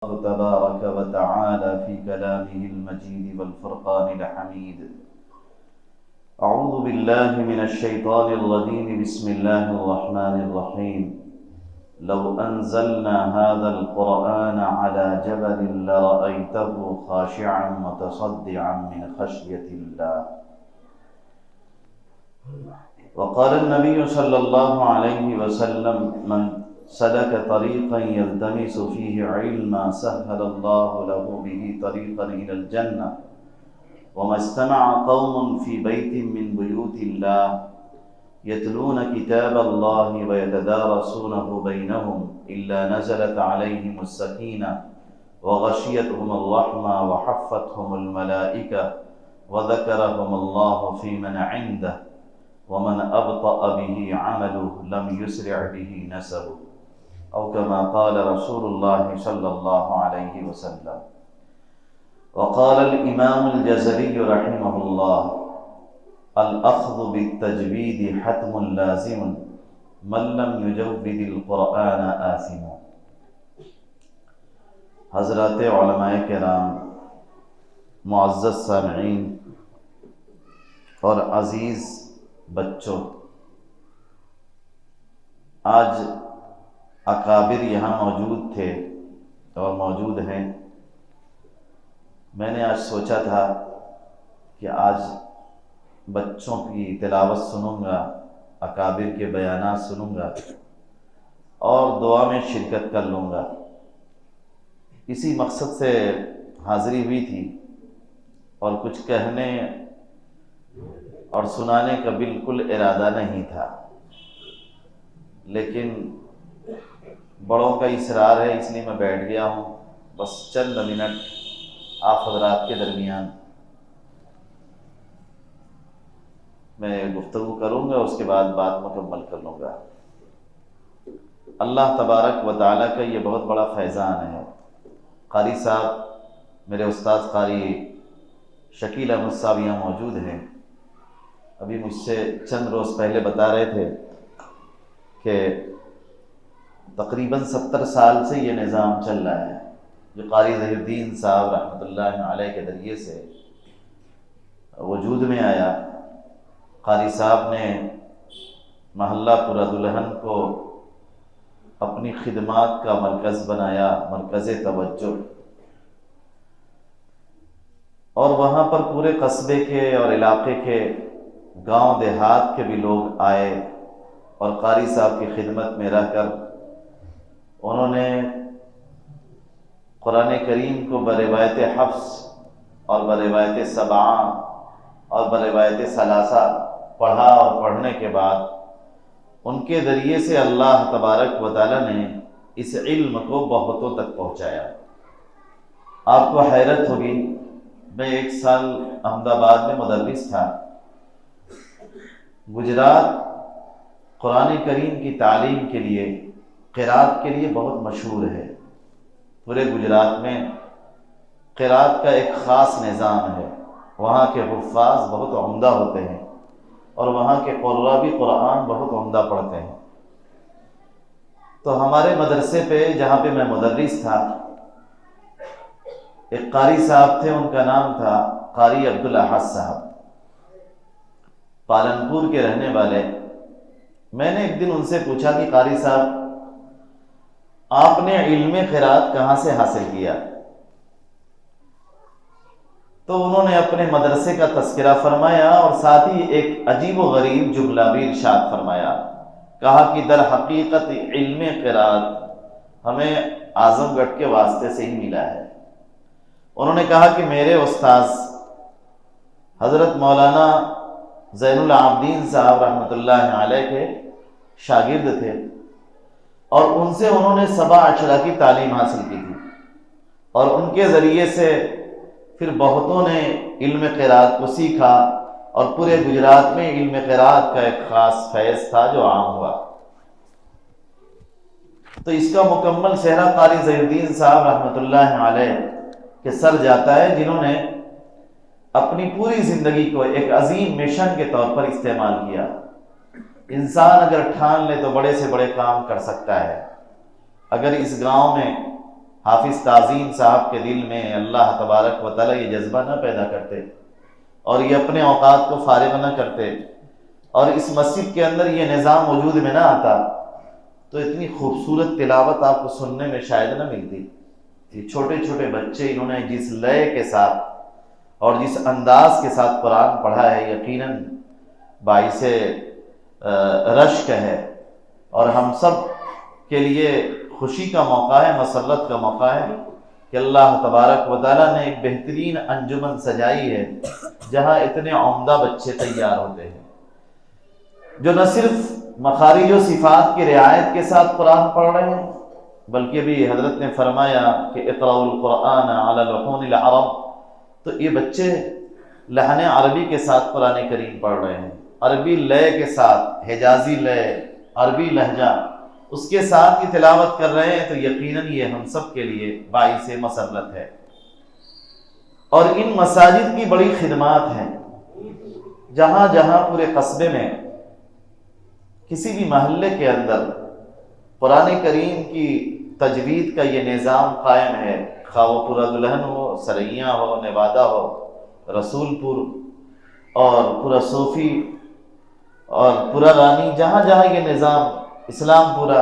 الله تبارك وتعالى في كلامه المجيد والفرقان الحميد. أعوذ بالله من الشيطان الرجيم. بسم الله الرحمن الرحيم. لو أنزلنا هذا القرآن على جبل لرأيته خاشعا متصدعا من خشية الله. وقال النبي صلى الله عليه وسلم: من سلك طريقا يلتمس فيه علما سهل الله له به طريقا إلى الجنة. وما استمع قوم في بيت من بيوت الله يتلون كتاب الله ويتدارسونه بينهم إلا نزلت عليهم السكينة وغشيتهم الرحمة وحفتهم الملائكة وذكرهم الله في من عنده ومن أبطأ به عمله لم يسرع به نسبه، أو كما قال رسول الله صلى الله عليه وسلم. وقال الإمام الجزري رحمه الله: الأخذ بالتجويد حتم لازم من لم يجود القرآن آثم. حضرات علماء کرام، معزز سامعین اور عزیز بچوں، آج اکابر یہاں موجود تھے اور موجود ہیں. میں نے آج سوچا تھا کہ آج بچوں کی تلاوت سنوں گا، اکابر کے بیانات سنوں گا اور دعا میں شرکت کر لوں گا. اسی مقصد سے حاضری ہوئی تھی اور کچھ کہنے اور سنانے کا بالکل ارادہ نہیں تھا، لیکن بڑوں کا اصرار ہے اس لیے میں بیٹھ گیا ہوں. بس چند منٹ آپ حضرات کے درمیان میں گفتگو کروں گا، اس کے بعد بات مکمل کر لوں گا. اللہ تبارک و تعالیٰ کا یہ بہت بڑا فیضان ہے. قاری صاحب، میرے استاد قاری شکیل احمد صاحب یہاں موجود ہیں. ابھی مجھ سے چند روز پہلے بتا رہے تھے کہ تقریباً 70 سال سے یہ نظام چل رہا ہے جو قاری ظہیر الدین صاحب رحمۃ اللہ علیہ کے ذریعے سے وجود میں آیا. قاری صاحب نے محلہ پورہ دلہن کو اپنی خدمات کا مرکز بنایا، مرکز توجہ، اور وہاں پر پورے قصبے کے اور علاقے کے گاؤں دیہات کے بھی لوگ آئے اور قاری صاحب کی خدمت میں رہ کر انہوں نے قرآن کریم کو بروایت حفظ اور بروایت سبعہ اور بروایت ثلاثہ پڑھا، اور پڑھنے کے بعد ان کے ذریعے سے اللہ تبارک و تعالیٰ نے اس علم کو بہتوں تک پہنچایا. آپ کو حیرت ہوگی، میں 1 سال احمد آباد میں مدرس تھا. گجرات قرآن کریم کی تعلیم کے لیے، قرات کے لیے بہت مشہور ہے. پورے گجرات میں قرات کا ایک خاص نظام ہے. وہاں کے حفاظ بہت عمدہ ہوتے ہیں اور وہاں کے قراء بھی قرآن بہت عمدہ پڑھتے ہیں. تو ہمارے مدرسے پہ، جہاں پہ میں مدرس تھا، ایک قاری صاحب تھے، ان کا نام تھا قاری عبدالاحد صاحب، پالنپور کے رہنے والے. میں نے ایک دن ان سے پوچھا کہ قاری صاحب، آپ نے علم قرات کہاں سے حاصل کیا؟ تو انہوں نے اپنے مدرسے کا تذکرہ فرمایا اور ساتھ ہی ایک عجیب و غریب جملہ بھی ارشاد فرمایا. کہا کہ در حقیقت علم قرات ہمیں اعظم گڑھ کے واسطے سے ہی ملا ہے. انہوں نے کہا کہ میرے استاذ حضرت مولانا زین العابدین صاحب رحمۃ اللہ علیہ کے شاگرد تھے اور ان سے انہوں نے 7 اشرا کی تعلیم حاصل کی تھی، اور ان کے ذریعے سے پھر بہتوں نے علم قرات کو سیکھا اور پورے گجرات میں علم قرات کا ایک خاص فیض تھا جو عام ہوا. تو اس کا مکمل صحرا قاری ظہیر الدین صاحب رحمۃ اللہ علیہ کے سر جاتا ہے، جنہوں نے اپنی پوری زندگی کو ایک عظیم مشن کے طور پر استعمال کیا. انسان اگر ٹھان لے تو بڑے سے بڑے کام کر سکتا ہے. اگر اس گاؤں میں حافظ تعظیم صاحب کے دل میں اللہ تبارک و تعالیٰ یہ جذبہ نہ پیدا کرتے اور یہ اپنے اوقات کو فارغ نہ کرتے اور اس مسجد کے اندر یہ نظام وجود میں نہ آتا تو اتنی خوبصورت تلاوت آپ کو سننے میں شاید نہ ملتی۔ یہ چھوٹے چھوٹے بچے انہوں نے جس لئے کے ساتھ اور جس انداز کے ساتھ قرآن پڑھا ہے، یقیناً باعث رشک ہے اور ہم سب کے لیے خوشی کا موقع ہے، مسرت کا موقع ہے کہ اللہ تبارک و تعالیٰ نے ایک بہترین انجمن سجائی ہے جہاں اتنے عمدہ بچے تیار ہوتے ہیں جو نہ صرف مخارج و صفات کی رعایت کے ساتھ قرآن پڑھ رہے ہیں بلکہ بھی حضرت نے فرمایا کہ اقرأوا القرآن علی لحون العرب، تو یہ بچے لحن عربی کے ساتھ قرآن کریم پڑھ رہے ہیں، عربی لے کے ساتھ، حجازی لے، عربی لہجہ اس کے ساتھ یہ تلاوت کر رہے ہیں، تو یقیناً یہ ہم سب کے لیے باعث مسرت ہے۔ اور ان مساجد کی بڑی خدمات ہیں، جہاں جہاں پورے قصبے میں کسی بھی محلے کے اندر قرآن کریم کی تجوید کا یہ نظام قائم ہے، خواہ وہ پورا دلہن ہو، سرائیاں ہو، نوادہ ہو، رسول پور اور پورا صوفی اور پورا رانی، جہاں جہاں یہ نظام، اسلام پورا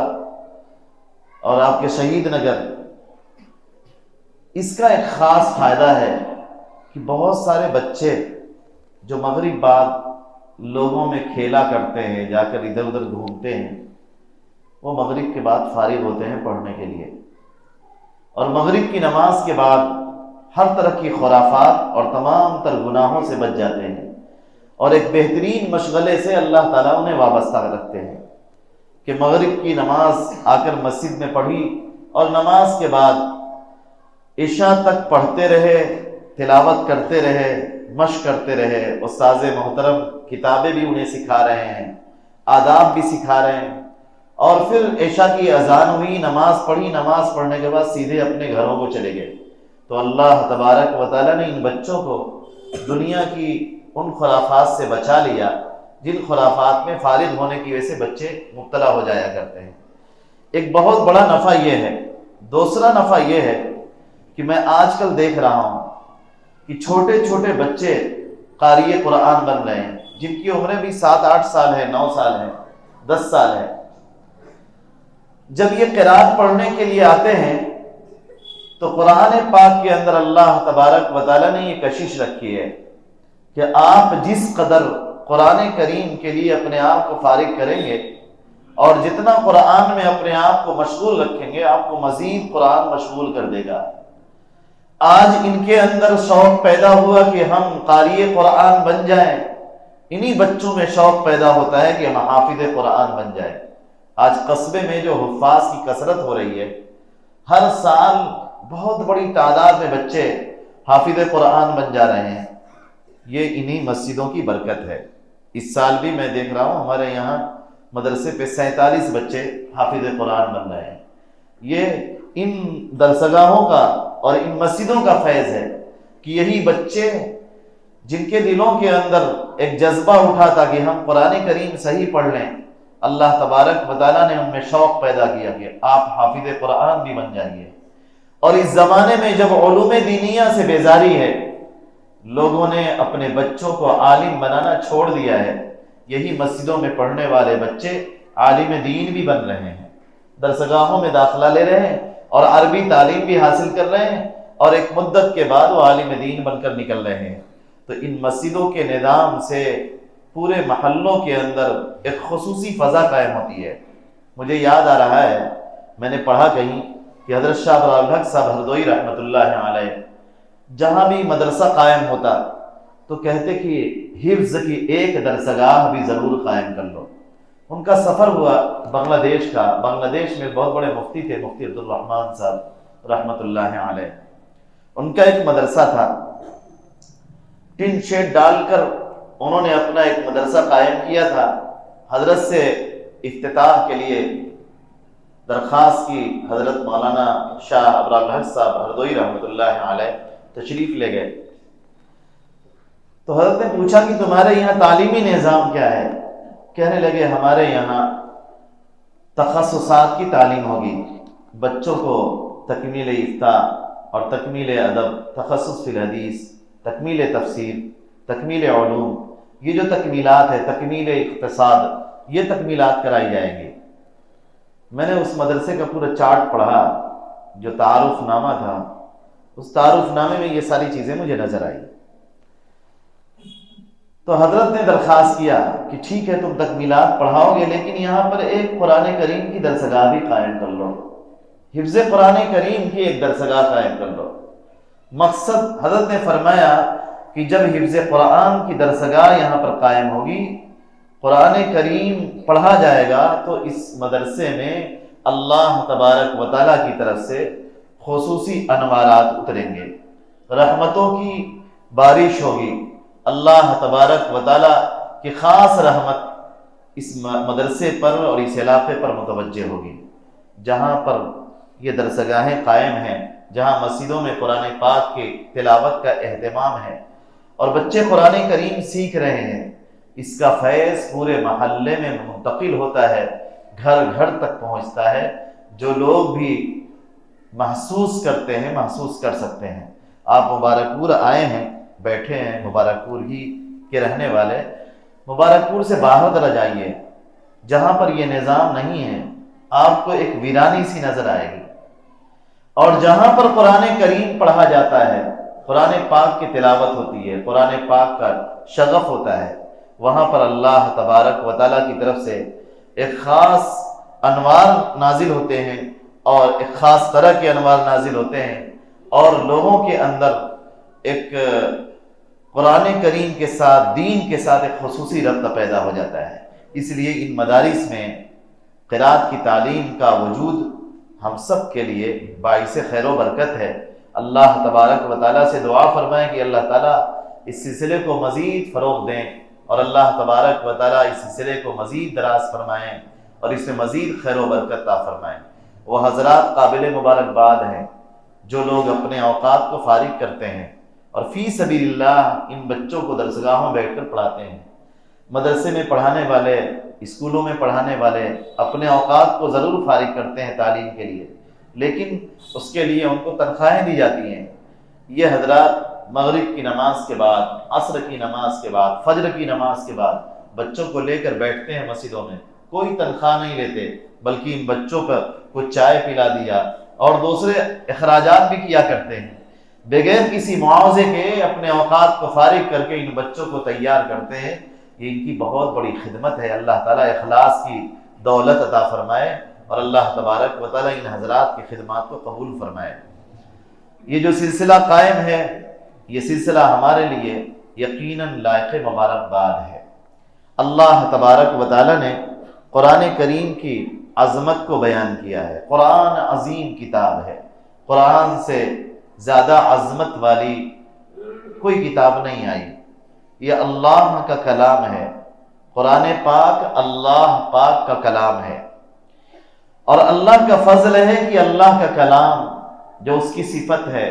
اور آپ کے شہید نگر، اس کا ایک خاص فائدہ ہے کہ بہت سارے بچے جو مغرب بعد لوگوں میں کھیلا کرتے ہیں، جا کر ادھر ادھر گھومتے ہیں، وہ مغرب کے بعد فارغ ہوتے ہیں پڑھنے کے لیے، اور مغرب کی نماز کے بعد ہر طرح کی خرافات اور تمام تر گناہوں سے بچ جاتے ہیں اور ایک بہترین مشغلے سے اللہ تعالیٰ انہیں وابستہ رکھتے ہیں کہ مغرب کی نماز آ کر مسجد میں پڑھی اور نماز کے بعد عشاء تک پڑھتے رہے، تلاوت کرتے رہے، مشق کرتے رہے، استاذ محترم کتابیں بھی انہیں سکھا رہے ہیں، آداب بھی سکھا رہے ہیں، اور پھر عشاء کی اذان ہوئی، نماز پڑھی، نماز پڑھنے کے بعد سیدھے اپنے گھروں کو چلے گئے۔ تو اللہ تبارک و تعالیٰ نے ان بچوں کو دنیا کی ان خرافات سے بچا لیا جن خرافات میں فارغ ہونے کی وجہ سے بچے مبتلا ہو جایا کرتے ہیں۔ ایک بہت بڑا نفع یہ ہے۔ دوسرا نفع یہ ہے کہ میں آج کل دیکھ رہا ہوں کہ چھوٹے چھوٹے بچے قاری قرآن بن رہے ہیں جن کی عمریں بھی 7-8 سال ہے، 9 سال ہے، 10 سال ہے۔ جب یہ قرات پڑھنے کے لیے آتے ہیں تو قرآن پاک کے اندر اللہ تبارک و تعالیٰ نے یہ کشش رکھی ہے کہ آپ جس قدر قرآن کریم کے لیے اپنے آپ کو فارغ کریں گے اور جتنا قرآن میں اپنے آپ کو مشغول رکھیں گے، آپ کو مزید قرآن مشغول کر دے گا۔ آج ان کے اندر شوق پیدا ہوا کہ ہم قاری قرآن بن جائیں، انہی بچوں میں شوق پیدا ہوتا ہے کہ ہم حافظ قرآن بن جائیں۔ آج قصبے میں جو حفاظ کی کثرت ہو رہی ہے، ہر سال بہت بڑی تعداد میں بچے حافظ قرآن بن جا رہے ہیں، یہ انہی مسجدوں کی برکت ہے۔ اس سال بھی میں دیکھ رہا ہوں ہمارے یہاں مدرسے پہ 47 بچے حافظ قرآن بن رہے ہیں۔ یہ ان درسگاہوں کا اور ان مسجدوں کا فیض ہے کہ یہی بچے جن کے دلوں کے اندر ایک جذبہ اٹھا تھا کہ ہم قرآن کریم صحیح پڑھ لیں، اللہ تبارک و تعالیٰ نے ان میں شوق پیدا کیا کہ آپ حافظ قرآن بھی بن جائیے۔ اور اس زمانے میں جب علوم دینیہ سے بیزاری ہے، لوگوں نے اپنے بچوں کو عالم بنانا چھوڑ دیا ہے، یہی مسجدوں میں پڑھنے والے بچے عالم دین بھی بن رہے ہیں، درسگاہوں میں داخلہ لے رہے ہیں اور عربی تعلیم بھی حاصل کر رہے ہیں، اور ایک مدت کے بعد وہ عالم دین بن کر نکل رہے ہیں۔ تو ان مسجدوں کے نظام سے پورے محلوں کے اندر ایک خصوصی فضا قائم ہوتی ہے۔ مجھے یاد آ رہا ہے، میں نے پڑھا کہیں کہ حضرت شاہ ابوالحق صاحب ہردوئی رحمۃ اللہ علیہ جہاں بھی مدرسہ قائم ہوتا تو کہتے کہ حفظ کی ایک درسگاہ بھی ضرور قائم کر لو۔ ان کا سفر ہوا بنگلہ دیش کا، بنگلہ دیش میں بہت بڑے مفتی تھے، مفتی عبدالرحمن صاحب رحمۃ اللہ علیہ، ان کا ایک مدرسہ تھا، ٹن شیڈ ڈال کر انہوں نے اپنا ایک مدرسہ قائم کیا تھا۔ حضرت سے افتتاح کے لیے درخواست کی، حضرت مولانا شاہ ابوالحق صاحب ہردوئی رحمۃ اللہ علیہ تشریف لے گئے۔ تو حضرت نے پوچھا کہ تمہارے یہاں تعلیمی نظام کیا ہے؟ کہنے لگے ہمارے یہاں تخصصات کی تعلیم ہوگی، بچوں کو تکمیل افتاء اور تکمیل ادب، تخصص فی الحدیث، تکمیل تفسیر، تکمیل علوم، یہ جو تکمیلات ہے، تکمیل اقتصاد، یہ تکمیلات کرائی جائیں گی۔ میں نے اس مدرسے کا پورا چارٹ پڑھا جو تعارف نامہ تھا، اس تعارف نامے میں یہ ساری چیزیں مجھے نظر آئی۔ تو حضرت نے درخواست کیا کہ ٹھیک ہے تم تکمیلات پڑھاؤ گے، لیکن یہاں پر ایک قرآن کریم کی درسگاہ بھی قائم کر لو، حفظ قرآن کریم کی ایک درسگاہ قائم کر لو۔ مقصد حضرت نے فرمایا کہ جب حفظ قرآن کی درسگاہ یہاں پر قائم ہوگی، قرآن کریم پڑھا جائے گا، تو اس مدرسے میں اللہ تبارک و تعالیٰ کی طرف سے خصوصی انوارات اتریں گے، رحمتوں کی بارش ہوگی، اللہ تبارک و تعالیٰ کی خاص رحمت اس مدرسے پر اور اس علاقے پر متوجہ ہوگی۔ جہاں پر یہ درسگاہیں قائم ہیں، جہاں مسجدوں میں قرآن پاک کی تلاوت کا اہتمام ہے اور بچے قرآن کریم سیکھ رہے ہیں، اس کا فیض پورے محلے میں منتقل ہوتا ہے، گھر گھر تک پہنچتا ہے۔ جو لوگ بھی محسوس کرتے ہیں، محسوس کر سکتے ہیں۔ آپ مبارک پور آئے ہیں، بیٹھے ہیں، مبارک پور ہی کے رہنے والے، مبارک پور سے باہر ذرا جائیے، جہاں پر یہ نظام نہیں ہے آپ کو ایک ویرانی سی نظر آئے گی، اور جہاں پر قرآن کریم پڑھا جاتا ہے، قرآن پاک کی تلاوت ہوتی ہے، قرآن پاک کا شغف ہوتا ہے، وہاں پر اللہ تبارک و تعالیٰ کی طرف سے ایک خاص انوار نازل ہوتے ہیں، اور ایک خاص طرح کے انوار نازل ہوتے ہیں، اور لوگوں کے اندر ایک قرآن کریم کے ساتھ، دین کے ساتھ ایک خصوصی ربط پیدا ہو جاتا ہے۔ اس لیے ان مدارس میں قرات کی تعلیم کا وجود ہم سب کے لیے باعث خیر و برکت ہے۔ اللہ تبارک و تعالیٰ سے دعا فرمائیں کہ اللہ تعالیٰ اس سلسلے کو مزید فروغ دیں، اور اللہ تبارک و تعالیٰ اس سلسلے کو مزید دراز فرمائیں اور اس میں مزید خیر و برکت عطا فرمائیں۔ وہ حضرات قابل مبارکباد ہیں جو لوگ اپنے اوقات کو فارغ کرتے ہیں اور فی سبیل اللہ ان بچوں کو درسگاہوں میں بیٹھ کر پڑھاتے ہیں۔ مدرسے میں پڑھانے والے، اسکولوں میں پڑھانے والے اپنے اوقات کو ضرور فارغ کرتے ہیں تعلیم کے لیے، لیکن اس کے لیے ان کو تنخواہیں دی جاتی ہیں۔ یہ حضرات مغرب کی نماز کے بعد، عصر کی نماز کے بعد، فجر کی نماز کے بعد بچوں کو لے کر بیٹھتے ہیں مسجدوں میں، کوئی تنخواہ نہیں لیتے، بلکہ ان بچوں پر کچھ چائے پلا دیا اور دوسرے اخراجات بھی کیا کرتے ہیں، بغیر کسی معاوضے کے اپنے اوقات کو فارغ کر کے ان بچوں کو تیار کرتے ہیں۔ یہ ان کی بہت بڑی خدمت ہے۔ اللہ تعالیٰ اخلاص کی دولت عطا فرمائے اور اللہ تبارک و تعالیٰ ان حضرات کی خدمات کو قبول فرمائے۔ یہ جو سلسلہ قائم ہے، یہ سلسلہ ہمارے لیے یقیناً لائق مبارکباد ہے۔ اللہ تبارک و تعالیٰ نے قرآن کریم کی عظمت کو بیان کیا ہے۔ قرآن عظیم کتاب ہے، قرآن سے زیادہ عظمت والی کوئی کتاب نہیں آئی۔ یہ اللہ کا کلام ہے، قرآن پاک اللہ پاک کا کلام ہے، اور اللہ کا فضل ہے کہ اللہ کا کلام جو اس کی صفت ہے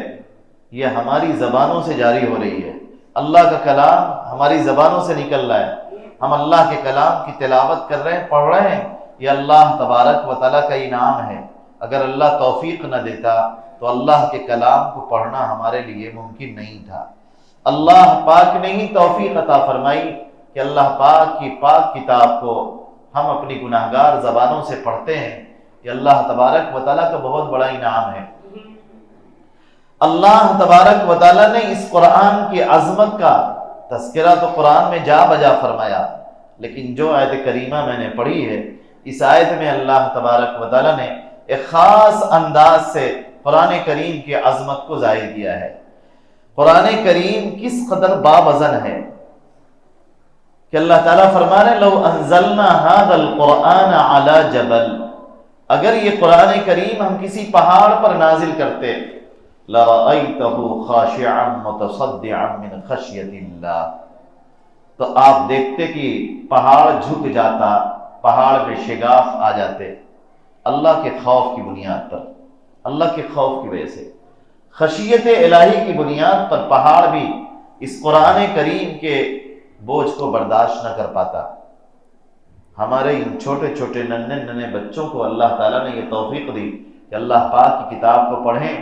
یہ ہماری زبانوں سے جاری ہو رہی ہے۔ اللہ کا کلام ہماری زبانوں سے نکل رہا ہے، ہم اللہ کے کلام کی تلاوت کر رہے ہیں، پڑھ رہے ہیں، یہ اللہ تبارک و تعالیٰ کا انعام ہے۔ اگر اللہ توفیق نہ دیتا تو اللہ کے کلام کو پڑھنا ہمارے لیے ممکن نہیں تھا۔ اللہ پاک نے ہی توفیق عطا فرمائی کہ اللہ پاک کی پاک کتاب کو ہم اپنی گناہگار زبانوں سے پڑھتے ہیں۔ یہ اللہ تبارک و تعالیٰ کا بہت بڑا انعام ہے۔ اللہ تبارک و تعالیٰ نے اس قرآن کی عظمت کا تذکرہ تو قرآن میں جا بجا فرمایا، لیکن جو آیت کریمہ میں نے پڑھی ہے، اس آیت میں اللہ تبارک و تعالیٰ نے ایک خاص انداز سے قرآن کریم کی عظمت کو ظاہر کیا ہے۔ قرآن کریم کس قدر باوزن ہے کہ اللہ تعالیٰ فرما رہے لو انزلنا هذا القرآن على جبل، اگر یہ قرآن کریم ہم کسی پہاڑ پر نازل کرتے لرأيته خاشعا متصدعا من خشية اللہ، تو آپ دیکھتے کہ پہاڑ جھک جاتا، پہاڑ میں شگاف آ جاتے، اللہ کے خوف کی بنیاد پر، اللہ کے خوف کی وجہ سے، خشیت الہی کی بنیاد پر پہاڑ بھی اس قرآن کریم کے بوجھ کو برداشت نہ کر پاتا۔ ہمارے ان چھوٹے چھوٹے ننھے ننھے بچوں کو اللہ تعالیٰ نے یہ توفیق دی کہ اللہ پاک کی کتاب کو پڑھیں،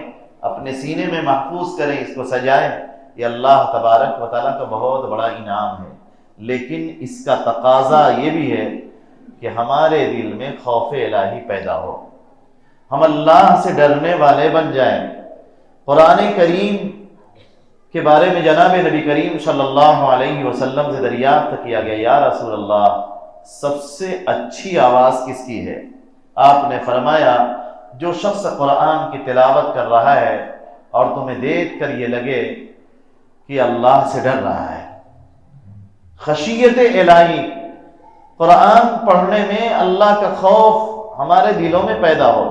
اپنے سینے میں محفوظ کریں، اس کو سجائیں، یہ اللہ تبارک و تعالیٰ کا بہت بڑا انعام ہے۔ لیکن اس کا تقاضا یہ بھی ہے کہ ہمارے دل میں خوف الہی پیدا ہو، ہم اللہ سے ڈرنے والے بن جائیں۔ قرآن کریم کے بارے میں جناب نبی کریم صلی اللہ علیہ وسلم سے دریافت کیا گیا، یا رسول اللہ سب سے اچھی آواز کس کی ہے؟ آپ نے فرمایا جو شخص قرآن کی تلاوت کر رہا ہے اور تمہیں دیکھ کر یہ لگے کہ اللہ سے ڈر رہا ہے، خشیت الہی، قرآن پڑھنے میں اللہ کا خوف ہمارے دلوں میں پیدا ہو،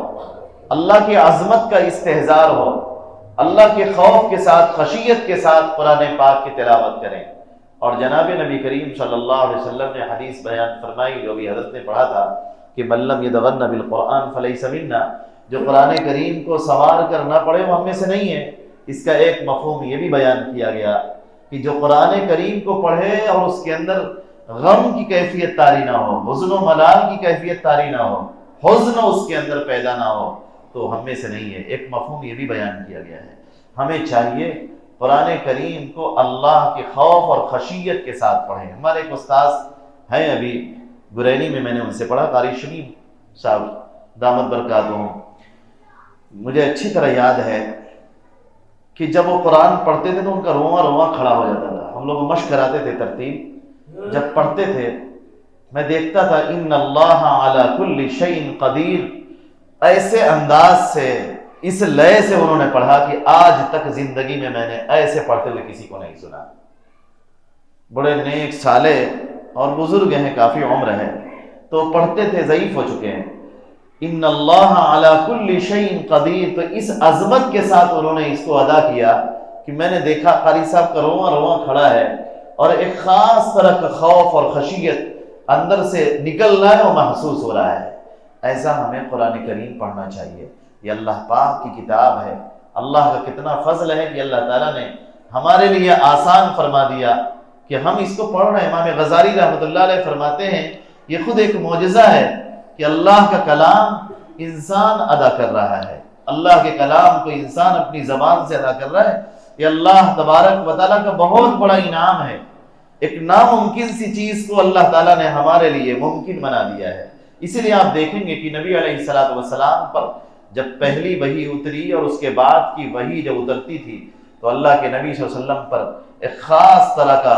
اللہ کی عظمت کا استحضار ہو، اللہ کے خوف کے ساتھ، خشیت کے ساتھ قرآن پاک کی تلاوت کریں۔ اور جناب نبی کریم صلی اللہ علیہ وسلم نے حدیث بیان فرمائی، جو بھی حضرت نے پڑھا تھا کہ من لم یتغن بالقرآن فلیس منا، جو قرآن کریم کو سنوار کر نہ پڑھے وہ ہم میں سے نہیں ہے۔ اس کا ایک مفہوم یہ بھی بیان کیا گیا کہ جو قرآن کریم کو پڑھے اور اس کے اندر غم کی کیفیت طاری نہ ہو، حزن و ملال کی کیفیت طاری نہ ہو، حزن اس کے اندر پیدا نہ ہو، تو ہم میں سے نہیں ہے۔ ایک مفہوم یہ بھی بیان کیا گیا ہے۔ ہمیں چاہیے قرآن کریم کو اللہ کے خوف اور خشیت کے ساتھ پڑھیں۔ ہمارے ایک استاذ ہیں ابھی گرینی میں، میں نے ان سے پڑھا، قاری شریف صاحب دامت برکاتہم، مجھے اچھی طرح یاد ہے کہ جب وہ قرآن پڑھتے تھے تو ان کا رواں رواں کھڑا ہو جاتا تھا۔ ہم لوگ مشق کراتے تھے ترتیب، جب پڑھتے تھے میں دیکھتا تھا ان اللہ علی کل شیء قدیر، ایسے انداز سے، اس لئے سے انہوں نے پڑھا کہ آج تک زندگی میں میں نے ایسے پڑھتے ہوئے کسی کو نہیں سنا۔ بڑے نیک صالح اور بزرگ ہیں، کافی عمر ہے، تو پڑھتے تھے، ضعیف ہو چکے ہیں۔ ان اللہ علی کل شیء قدیر، تو اس عظمت کے ساتھ انہوں نے اس کو ادا کیا کہ میں نے دیکھا قاری صاحب کا رواں رواں کھڑا ہے اور ایک خاص طرح کا خوف اور خشیت اندر سے نکل رہا ہے اور محسوس ہو رہا ہے۔ ایسا ہمیں قرآن کریم پڑھنا چاہیے۔ یہ اللہ پاک کی کتاب ہے، اللہ کا کتنا فضل ہے کہ اللہ تعالیٰ نے ہمارے لیے آسان فرما دیا کہ ہم اس کو پڑھ رہے ہیں۔ امام غزالی رحمۃ اللہ علیہ فرماتے ہیں یہ خود ایک معجزہ ہے کہ اللہ کا کلام انسان ادا کر رہا ہے، اللہ کے کلام کو انسان اپنی زبان سے ادا کر رہا ہے۔ یہ اللہ تبارک و تعالیٰ کا بہت بڑا انعام ہے۔ ایک ناممکن سی چیز کو اللہ تعالیٰ نے ہمارے لیے ممکن بنا دیا ہے۔ اسی لیے آپ دیکھیں گے کہ نبی علیہ السلام پر جب پہلی وحی اتری اور اس کے بعد کی وحی جب اترتی تھی تو اللہ کے نبی صلی اللہ علیہ وسلم پر ایک خاص طرح کا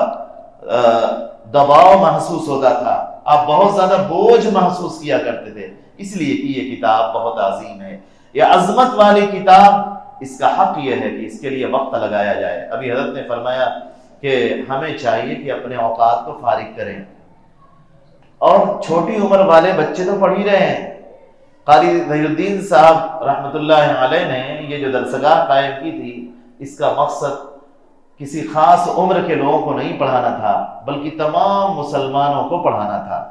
دباؤ محسوس ہوتا تھا، آپ بہت زیادہ بوجھ محسوس کیا کرتے تھے، اس لیے کہ یہ کتاب بہت عظیم ہے، یہ عظمت والی کتاب۔ اس کا حق یہ ہے کہ اس کے لیے وقت لگایا جائے۔ ابھی حضرت نے فرمایا کہ ہمیں چاہیے کہ اپنے اوقات کو فارغ کریں، اور چھوٹی عمر والے بچے تو پڑھ ہی رہے ہیں۔ قاری ظہیر الدین صاحب رحمۃ اللہ علیہ نے یہ جو درسگاہ قائم کی تھی، اس کا مقصد کسی خاص عمر کے لوگوں کو نہیں پڑھانا تھا، بلکہ تمام مسلمانوں کو پڑھانا تھا۔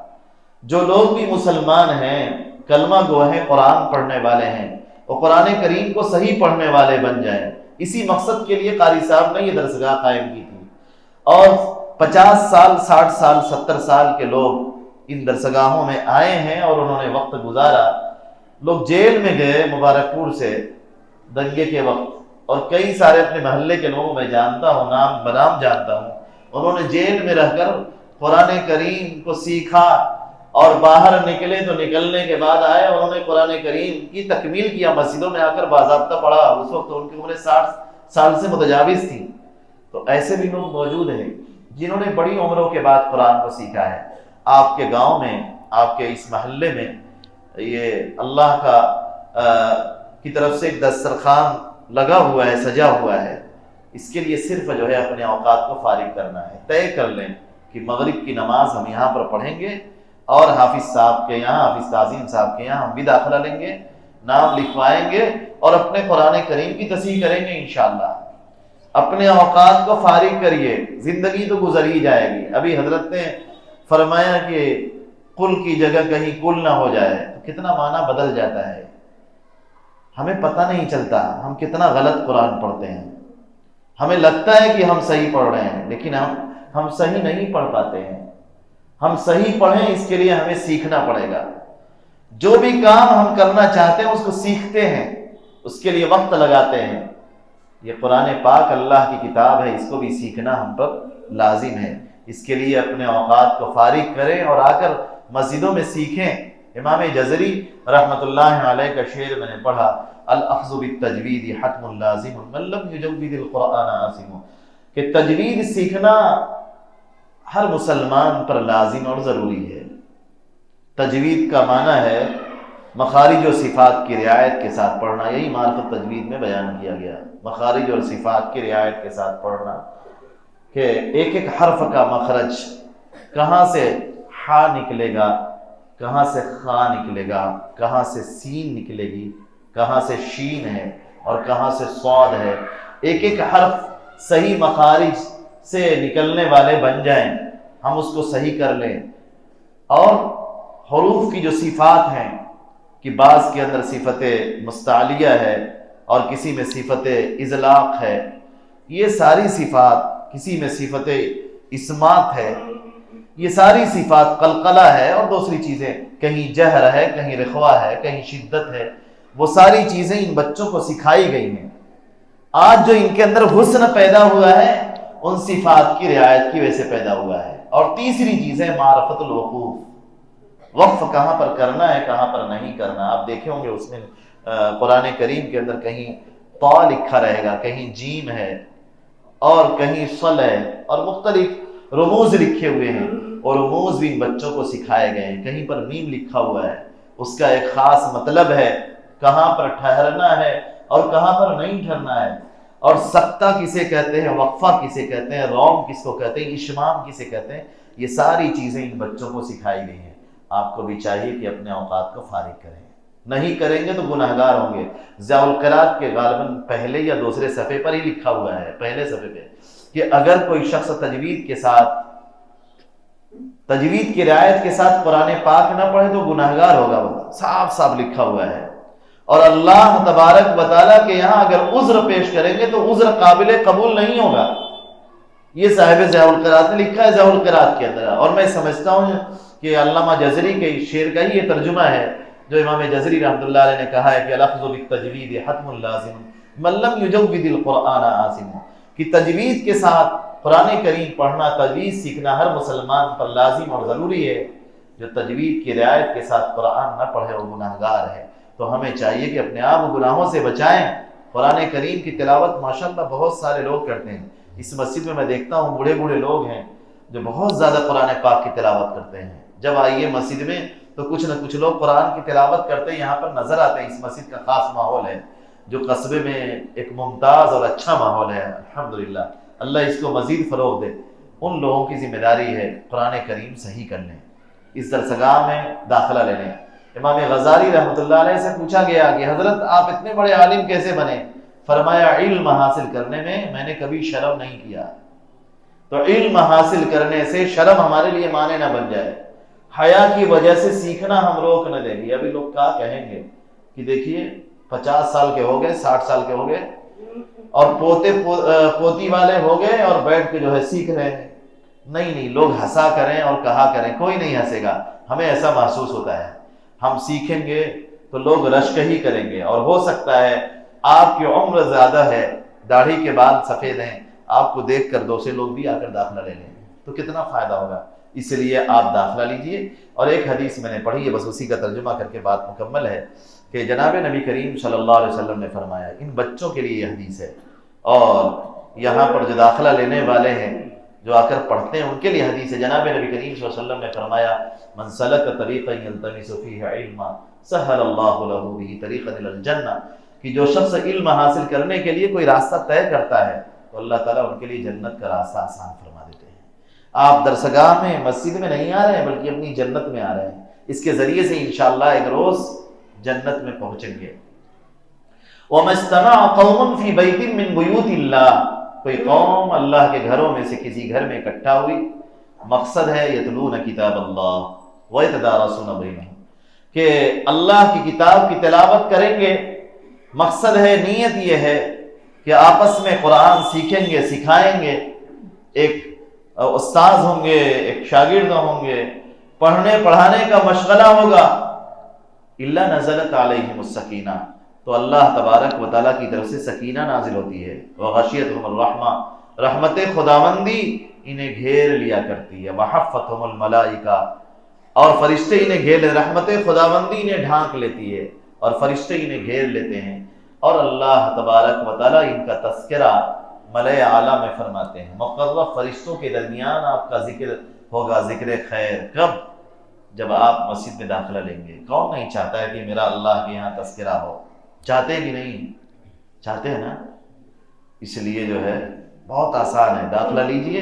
جو لوگ بھی مسلمان ہیں، کلمہ گو ہیں، قرآن پڑھنے والے ہیں، وہ قرآن کریم کو صحیح پڑھنے والے بن جائیں۔ اسی مقصد کے لیے قاری صاحب نے یہ درسگاہ قائم کی تھی، اور 50 سال 60 سال 70 سال کے لوگ ان درسگاہوں میں آئے ہیں اور انہوں نے وقت گزارا۔ لوگ جیل میں گئے مبارک پور سے دنگے کے وقت، اور کئی سارے اپنے محلے کے لوگوں میں جانتا ہوں، نام بنام جانتا ہوں، انہوں نے جیل میں رہ کر قرآن کریم کو سیکھا، اور باہر نکلے تو نکلنے کے بعد آئے، انہوں نے قرآن کریم کی تکمیل کیا، مسجدوں میں آ کر باضابطہ پڑھا۔ اس وقت ان کی عمر 60 سال سے متجاوز تھی۔ تو ایسے بھی لوگ موجود ہیں جنہوں نے بڑی عمروں کے بعد قرآن کو سیکھا ہے۔ آپ کے گاؤں میں، آپ کے اس محلے میں یہ اللہ کا کی طرف سے ایک دسترخوان لگا ہوا ہے، سجا ہوا ہے، اس کے لیے صرف جو ہے اپنے اوقات کو فارغ کرنا ہے۔ طے کر لیں کہ مغرب کی نماز ہم یہاں پر پڑھیں گے، اور حافظ صاحب کے یہاں، حافظ تعظیم صاحب کے یہاں ہم بھی داخلہ لیں گے، نام لکھوائیں گے اور اپنے قرآن کریم کی تصحیح کریں گے انشاءاللہ۔ اپنے اوقات کو فارغ کریے، زندگی تو گزر ہی جائے گی۔ ابھی حضرت نے فرمایا کہ قل کی جگہ کہیں کل نہ ہو جائے تو کتنا معنی بدل جاتا ہے، ہمیں پتہ نہیں چلتا ہم کتنا غلط قرآن پڑھتے ہیں۔ ہمیں لگتا ہے کہ ہم صحیح پڑھ رہے ہیں، لیکن ہم صحیح نہیں پڑھ پاتے ہیں۔ ہم صحیح پڑھیں، اس کے لیے ہمیں سیکھنا پڑے گا۔ جو بھی کام ہم کرنا چاہتے ہیں اس کو سیکھتے ہیں، اس کے لیے وقت لگاتے ہیں۔ یہ قرآن پاک اللہ کی کتاب ہے، اس کو بھی سیکھنا ہم پر لازم ہے۔ اس کے لیے اپنے اوقات کو فارغ کریں اور آ کر مسجدوں میں سیکھیں۔ امام جزری رحمۃ اللہ علیہ کا شعر میں نے پڑھا، الاخذ بالتجوید حتم لازم من لم یجود القرآن عاصم، کہ تجوید سیکھنا ہر مسلمان پر لازم اور ضروری ہے۔ تجوید کا معنی ہے مخارج و صفات کی رعایت کے ساتھ پڑھنا، یہی معرفت تجوید میں بیان کیا گیا، مخارج اور صفات کی رعایت کے ساتھ پڑھنا، کہ ایک ایک حرف کا مخرج، کہاں سے ہا نکلے گا، کہاں سے خا نکلے گا، کہاں سے سین نکلے گی، کہاں سے شین ہے اور کہاں سے صاد ہے، ایک ایک حرف صحیح مخارج سے نکلنے والے بن جائیں، ہم اس کو صحیح کر لیں۔ اور حروف کی جو صفات ہیں کہ بعض کے اندر صفت مستعلیہ ہے اور کسی میں صفت اذلاق ہے، یہ ساری صفات، کسی میں صفت اسمات ہے، یہ ساری صفات، قلقلہ ہے اور دوسری چیزیں، کہیں جہر ہے، کہیں رخوہ ہے، کہیں شدت ہے، وہ ساری چیزیں ان بچوں کو سکھائی گئی ہیں۔ آج جو ان کے اندر حسن پیدا ہوا ہے ان صفات کی رعایت کی وجہ سے پیدا ہوا ہے۔ اور تیسری چیز ہے معرفت الوقوف، وقف کہاں پر کرنا ہے، کہاں پر نہیں کرنا۔ آپ دیکھے ہوں گے اس میں قرآن کریم کے اندر کہیں طا لکھا رہے گا، کہیں جیم ہے اور کہیں صل ہے، اور مختلف رموز لکھے ہوئے ہیں، اور رموز بھی ان بچوں کو سکھائے گئے ہیں۔ کہیں پر میم لکھا ہوا ہے، اس کا ایک خاص مطلب ہے، کہاں پر ٹھہرنا ہے اور کہاں پر نہیں ٹھہرنا ہے، اور سکتہ کسے کہتے ہیں، وقفہ کسے کہتے ہیں، روم کس کو کہتے ہیں، اشمام کسے کہتے ہیں، یہ ساری چیزیں ان بچوں کو سکھائی گئی ہیں۔ آپ کو بھی چاہیے کہ اپنے اوقات کو فارغ کریں، نہیں کریں گے تو گناہگار ہوں گے۔ ضیاء القرآت کے غالباً پہلے یا دوسرے صفحے پر ہی لکھا ہوا ہے، پہلے صفحے پہ، کہ اگر کوئی شخص تجوید کے ساتھ، تجوید کی رعایت کے ساتھ قرآن پاک نہ پڑھے تو گناہگار ہوگا، وہ صاف صاف لکھا ہوا ہے۔ اور اللہ تبارک و تعالیٰ کے یہاں اگر عذر پیش کریں گے تو عذر قابل قبول نہیں ہوگا۔ یہ صاحب ضیاء القرآت نے لکھا ہے ضیاء القرآت کے اندر، اور میں سمجھتا ہوں کہ علامہ جزری کے شعر کا ہی یہ ترجمہ ہے جو امام جزری رحمۃ اللہ علیہ نے کہا ہے کہ الاخذ بالتجوید حتم لازم من لم یجود القرآن عاصم، کہ تجوید کے ساتھ قرآن کریم پڑھنا، تجوید سیکھنا ہر مسلمان پر لازم اور ضروری ہے۔ جو تجوید کی رعایت کے ساتھ قرآن نہ پڑھے وہ گناہگار ہے۔ تو ہمیں چاہیے کہ اپنے آپ گناہوں سے بچائیں۔ قرآن کریم کی تلاوت ماشاءاللہ بہت سارے لوگ کرتے ہیں، اس مسجد میں دیکھتا ہوں بوڑھے بوڑھے لوگ ہیں جو بہت زیادہ قرآن پاک کی تلاوت کرتے ہیں۔ جب آئیے مسجد میں تو کچھ نہ کچھ لوگ قرآن کی تلاوت کرتے ہیں، یہاں پر نظر آتے ہیں۔ اس مسجد کا خاص ماحول ہے جو قصبے میں ایک ممتاز اور اچھا ماحول ہے، الحمدللہ، اللہ اس کو مزید فروغ دے۔ ان لوگوں کی ذمہ داری ہے قرآن کریم صحیح کر لیں، اس درسگاہ میں داخلہ لے لیں۔ امام غزالی رحمۃ اللہ علیہ سے پوچھا گیا کہ حضرت آپ اتنے بڑے عالم کیسے بنے؟ فرمایا علم حاصل کرنے میں نے کبھی شرم نہیں کیا، تو علم حاصل کرنے سے شرم ہمارے لیے معنی نہ بن جائے، حیا کی وجہ سے سیکھنا ہم روک نہ دیں گے۔ ابھی لوگ کیا کہیں گے کہ دیکھیے 50 سال کے ہو گئے، 60 سال کے ہو گئے اور پوتے پوتی والے ہو گئے اور بیٹھ کے جو ہے سیکھ رہے ہیں۔ نہیں، لوگ ہنسا کریں اور کہا کریں، کوئی نہیں ہنسے گا، ہمیں ایسا محسوس ہوتا ہے ہم سیکھیں گے تو لوگ رشک ہی کریں گے، اور ہو سکتا ہے آپ کی عمر زیادہ ہے، داڑھی کے بال سفید ہیں، آپ کو دیکھ کر دوسرے لوگ بھی آ کر داخلہ لے لیں تو کتنا فائدہ ہوگا۔ اس لیے آپ داخلہ لیجئے۔ اور ایک حدیث میں نے پڑھی ہے، بس اسی کا ترجمہ کر کے بات مکمل ہے، کہ جناب نبی کریم صلی اللہ علیہ وسلم نے فرمایا، ان بچوں کے لیے یہ حدیث ہے، اور یہاں پر جو داخلہ لینے والے ہیں، جو آ کر پڑھتے ہیں، ان کے لیے حدیث ہے۔ جناب نبی کریم صلی اللہ علیہ وسلم نے فرمایا، من سلک طریقا یلتمس فیہ علما سہل اللہ لہ بہ طریقا الی الجنہ، کہ جو شخص علم حاصل کرنے کے لیے کوئی راستہ طے کرتا ہے تو اللہ تعالیٰ ان کے لیے جنت کا راستہ آسان فرما دیتے ہیں۔ آپ درسگاہ میں، مسجد میں نہیں آ رہے ہیں بلکہ اپنی جنت میں آ رہے ہیں، اس کے ذریعے سے انشاءاللہ ایک روز جنت میں پہنچیں گے۔ وَمَا اجْتَمَعَ قَوْمٌ فِي بَيْتٍ مِّن بُيُوتِ اللَّهِ، کوئی قوم اللہ کے گھروں میں سے کسی گھر میں اکٹھا ہوئی، مقصد ہے یتلون کتاب اللہ وَيَتَدَارَسُونَ بَيْنَهُمْ، کہ اللہ کی کتاب کی تلاوت کریں گے۔ مقصد ہے، نیت یہ ہے کہ آپس میں قرآن سیکھیں گے، سکھائیں گے، ایک استاذ ہوں گے، ایک شاگرد ہوں گے، پڑھنے پڑھانے کا مشغلہ ہوگا، الا نزلت علیہم السکینہ، تو اللہ تبارک و تعالیٰ کی طرف سے سکینہ نازل ہوتی ہے، وغشیتہم الرحمہ، رحمت خداوندی انہیں گھیر لیا کرتی ہے، وحفتہم الملائکہ، اور فرشتے انہیں گھیر لیتے، رحمت خداوندی انہیں ڈھانک لیتی ہے اور فرشتے انہیں گھیر لیتے ہیں، اور اللہ تبارک و تعالیٰ ان کا تذکرہ ملائے اعلیٰ میں فرماتے ہیں۔ مقرب فرشتوں کے درمیان آپ کا ذکر ہوگا، ذکر خیر، کب؟ جب آپ مسجد میں داخلہ لیں گے۔ کون نہیں چاہتا ہے کہ میرا اللہ کے یہاں تذکرہ ہو؟ چاہتے ہیں کہ نہیں؟ چاہتے ہیں نا؟ اس لیے جو ہے بہت آسان ہے، داخلہ لیجئے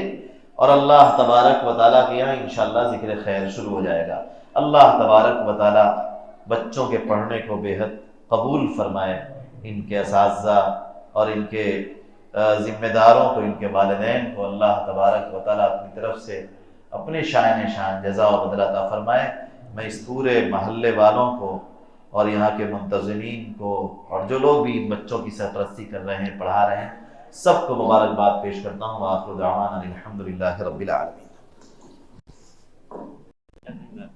اور اللہ تبارک و تعالیٰ کے یہاں انشاءاللہ ذکر خیر شروع ہو جائے گا۔ اللہ تبارک و تعالیٰ بچوں کے پڑھنے کو بے حد قبول فرمائے، ان کے اساتذہ اور ان کے ذمہ داروں کو، ان کے والدین کو اللہ تبارک و تعالیٰ اپنی طرف سے اپنے شائن شان جزا و بدلہ عطا فرمائے۔ میں اس پورے محلے والوں کو اور یہاں کے منتظمین کو اور جو لوگ بھی ان بچوں کی سرپرستی کر رہے ہیں، پڑھا رہے ہیں، سب کو مبارکباد پیش کرتا ہوں۔ وآخر دعوانا الحمدللہ رب العالمین۔